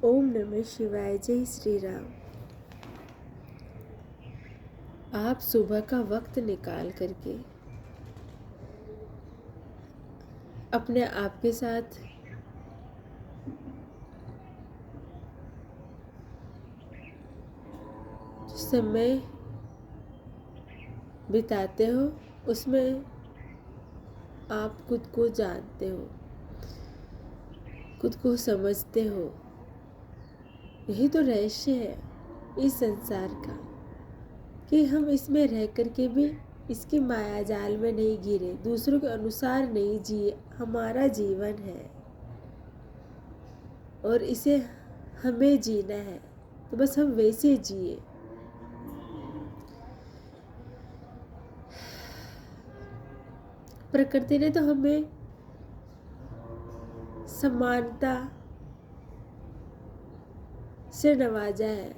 ओम नमः शिवाय। जय श्री राम। आप सुबह का वक्त निकाल करके अपने आप के साथ जो समय बिताते हो उसमें आप खुद को जानते हो, खुद को समझते हो। यही तो रहस्य है इस संसार का, कि हम इसमें रह करके भी इसकी माया जाल में नहीं गिरे, दूसरों के अनुसार नहीं जिए। हमारा जीवन है और इसे हमें जीना है, तो बस हम वैसे जिए। प्रकृति ने तो हमें समानता से नवाजा है।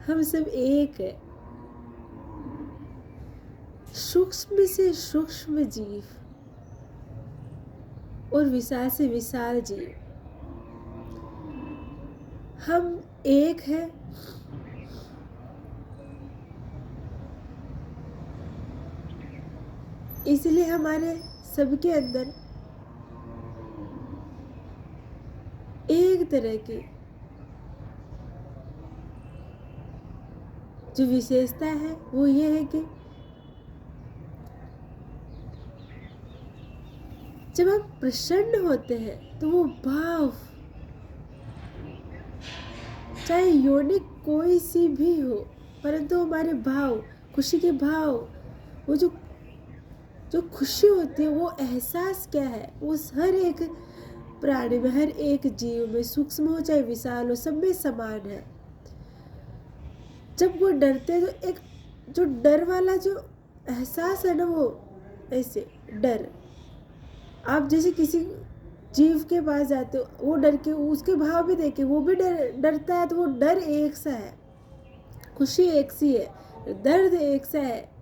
हम सब एक है, सूक्ष्म से सूक्ष्म जीव और विशाल से विशाल जीव। हम एक है। इसलिए हमारे सबके अंदर एक तरह की जो विशेषता है वो ये है कि जब हम प्रसन्न होते हैं तो वो भाव, चाहे योनि कोई सी भी हो, परंतु हमारे भाव, खुशी के भाव, वो जो जो खुशी होती है, वो एहसास क्या है, वो हर एक प्राणी में, हर एक जीव में, सूक्ष्म हो चाहे विशाल हो, सब में समान है। जब वो डरते हैं तो एक जो डर वाला जो एहसास है ना, वो ऐसे डर, आप जैसे किसी जीव के पास जाते हो, वो डर के उसके भाव भी देखे, वो भी डरता है, तो वो डर एक सा है, खुशी एक सी है, दर्द एक सा है।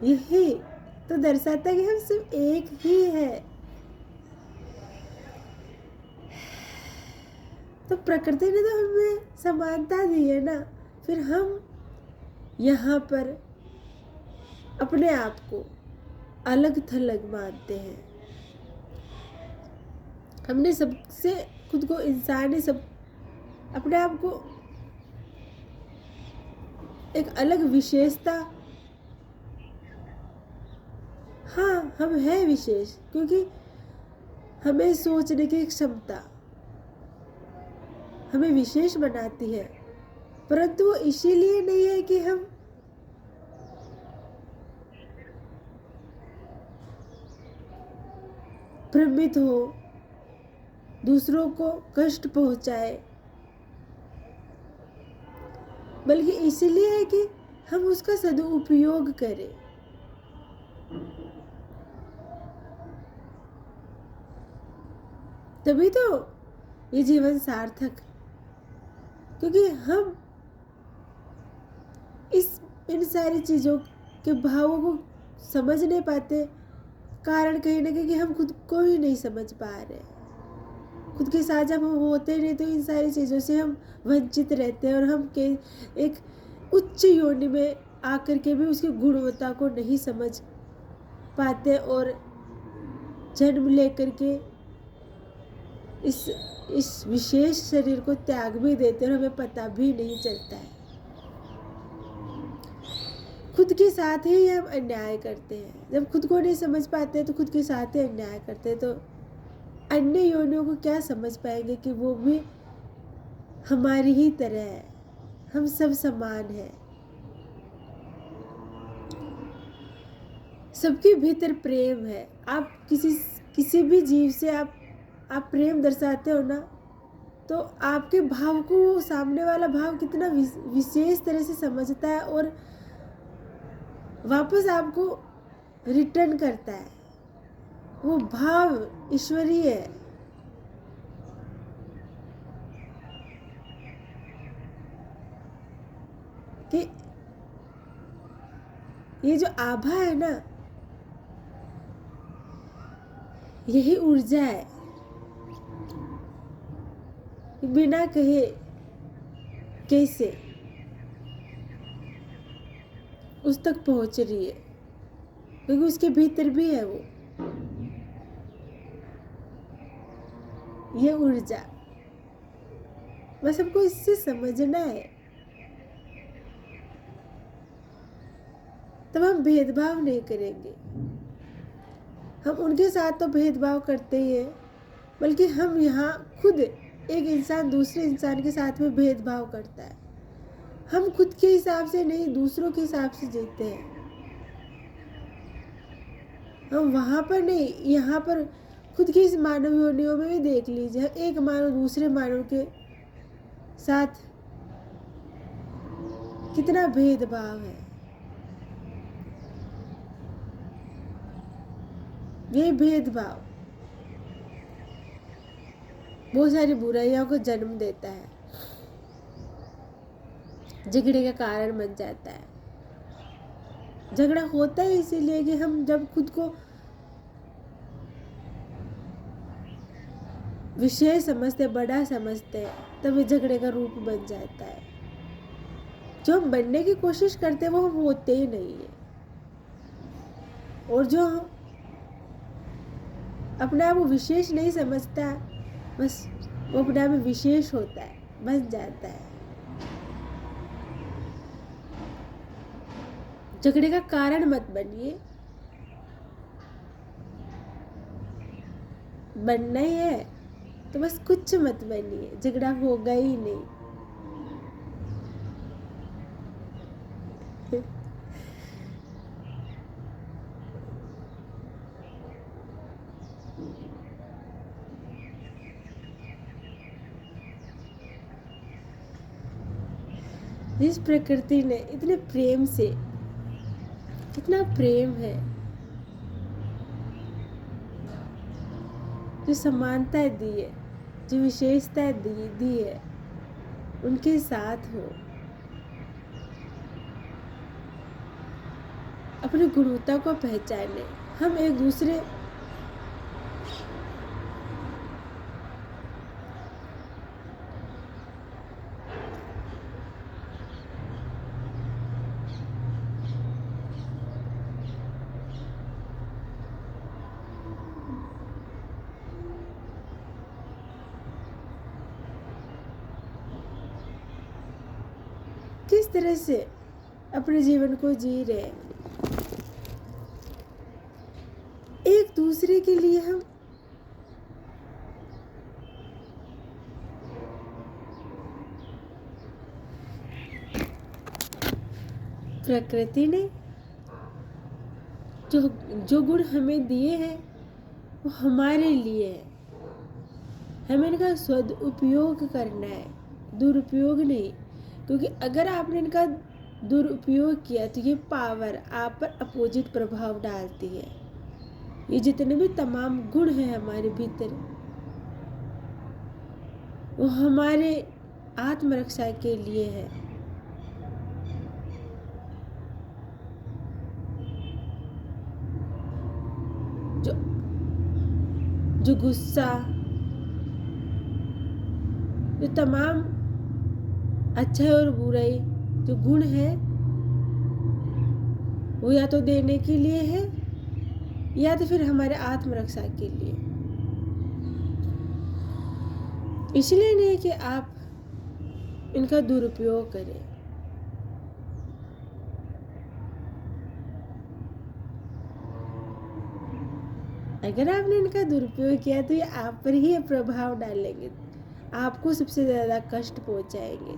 यही तो दर्शाता है कि हम सिर्फ एक ही है। तो प्रकृति ने तो हमें समानता दी है ना, फिर हम यहाँ पर अपने आप को अलग थलग मानते हैं। हमने सबसे खुद को इंसान ने सब अपने आप को एक अलग विशेषता, हाँ हम हैं विशेष, क्योंकि हमें सोचने की क्षमता हमें विशेष बनाती है, परंतु वो इसीलिए नहीं है कि हम भ्रमित हो, दूसरों को कष्ट पहुंचाए, बल्कि इसलिए है कि हम उसका सदुपयोग करें। तभी तो ये जीवन सार्थक, क्योंकि हम इन सारी चीज़ों के भावों को समझ नहीं पाते। कारण कहीं ना कहीं कि हम खुद को ही नहीं समझ पा रहे, खुद के साथ जब हम होते नहीं तो इन सारी चीज़ों से हम वंचित रहते हैं, और हम के एक उच्च योनि में आकर के भी उसकी गुणवत्ता को नहीं समझ पाते, और जन्म लेकर के इस विशेष शरीर को त्याग भी देते हैं और हमें पता भी नहीं चलता है। खुद के साथ ही हम अन्याय करते हैं। जब खुद को नहीं समझ पाते तो खुद के साथ ही अन्याय करते हैं, तो अन्य योनियों को क्या समझ पाएंगे कि वो भी हमारी ही तरह है, हम सब समान हैं। सबके भीतर प्रेम है। आप किसी भी जीव से आप प्रेम दर्शाते हो ना, तो आपके भाव को सामने वाला भाव कितना विशेष तरह से समझता है और वापस आपको रिटर्न करता है। वो भाव ईश्वरीय है। कि ये जो आभा है ना, यही ऊर्जा है, बिना कहे कैसे उस तक पहुंच रही है, क्योंकि उसके भीतर भी है वो ये ऊर्जा। बस हमको इससे समझना है, तब हम भेदभाव नहीं करेंगे। हम उनके साथ तो भेदभाव करते ही हैं, बल्कि हम यहाँ खुद एक इंसान दूसरे इंसान के साथ में भेदभाव करता है। हम खुद के हिसाब से नहीं, दूसरों के हिसाब से जीते हैं। हम वहाँ पर नहीं, यहाँ पर खुद की इस मानव योनियों में भी देख लीजिए, एक मानव दूसरे मानव के साथ कितना भेदभाव है। ये भेदभाव बहुत सारी बुराइयों को जन्म देता है, झगड़े का कारण बन जाता है। झगड़ा होता है इसीलिए कि हम जब खुद को विषय समझते, बड़ा समझते हैं, तब ये झगड़े का रूप बन जाता है। जो हम बनने की कोशिश करते हैं वो हम होते ही नहीं है, और जो अपने आप को विशेष नहीं समझता, बस वो अपने आप में विशेष होता है, बन जाता है। झगड़े का कारण मत बनिए, बनना ही है तो बस कुछ मत बनिए, झगड़ा होगा ही नहीं। इस प्रकृति ने इतने प्रेम से, कितना प्रेम है, जो समानता दी है, जो विशेषता दी है, उनके साथ हो। अपनी गुणवत्ता को पहचाने। हम एक दूसरे किस तरह से अपने जीवन को जी रहे हैं, एक दूसरे के लिए हम प्रकृति ने जो गुण हमें दिए हैं वो हमारे लिए है। हमें इनका सदुपयोग करना है, दुरुपयोग नहीं। क्योंकि अगर आपने इनका दुरुपयोग किया तो ये पावर आप पर अपोजिट प्रभाव डालती है। ये जितने भी तमाम गुण हैं हमारे भीतर, वो हमारे आत्मरक्षा के लिए है। जो गुस्सा, जो तमाम अच्छाई और बुराई जो गुण है, वो या तो देने के लिए है या तो फिर हमारे आत्मरक्षा के लिए। इसलिए नहीं कि आप इनका दुरुपयोग करें। अगर आपने इनका दुरुपयोग किया तो ये आप पर ही प्रभाव डालेंगे, आपको सबसे ज़्यादा कष्ट पहुंचाएंगे।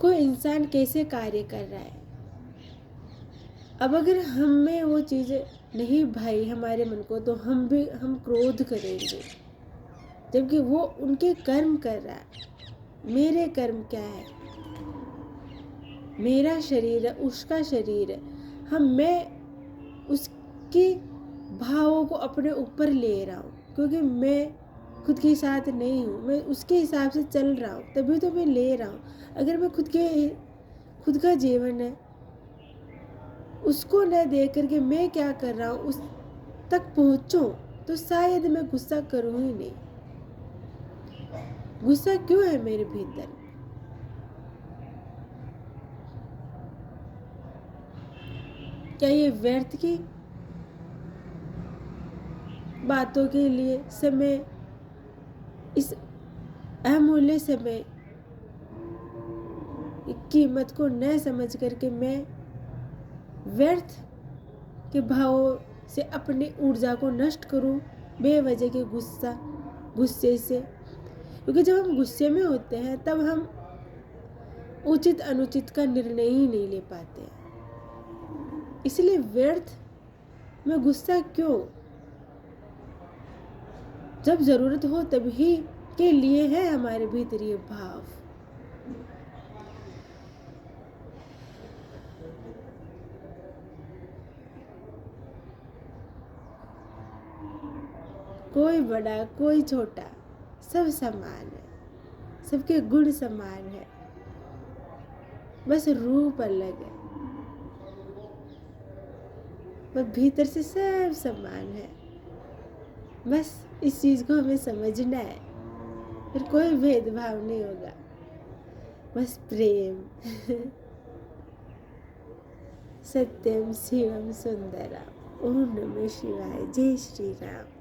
कोई इंसान कैसे कार्य कर रहा है, अब अगर हम में वो चीज़ें नहीं भाई हमारे मन को, तो हम क्रोध करेंगे, जबकि वो उनके कर्म कर रहा है। मेरे कर्म क्या है, मेरा शरीर है, उसका शरीर है। मैं उसके भावों को अपने ऊपर ले रहा हूँ, क्योंकि मैं खुद के साथ नहीं हूँ, मैं उसके हिसाब से चल रहा हूँ, तभी तो मैं ले रहा हूँ। अगर मैं खुद का जीवन है उसको न देख करके मैं क्या कर रहा हूँ, तक पहुंचूं तो शायद मैं गुस्सा करूं ही नहीं। गुस्सा क्यों है मेरे भीतर? क्या ये व्यर्थ की बातों के लिए समय, इस अमूल्य समय कीमत को न समझ करके मैं व्यर्थ के भावों से अपनी ऊर्जा को नष्ट करूं बेवजह के गुस्से से? क्योंकि जब हम गुस्से में होते हैं तब हम उचित अनुचित का निर्णय ही नहीं ले पाते। इसलिए व्यर्थ में गुस्सा क्यों? जब जरूरत हो तभी के लिए है हमारे भीतर ये भाव। कोई बड़ा कोई छोटा, सब समान है, सबके गुण समान है, बस रूप अलग है, पर भीतर से सब समान है। बस इस चीज को हमें समझना है, फिर कोई भेदभाव नहीं होगा, बस प्रेम। सत्यम शिवम सुंदरम। ओम नमः शिवाय। जय श्री राम।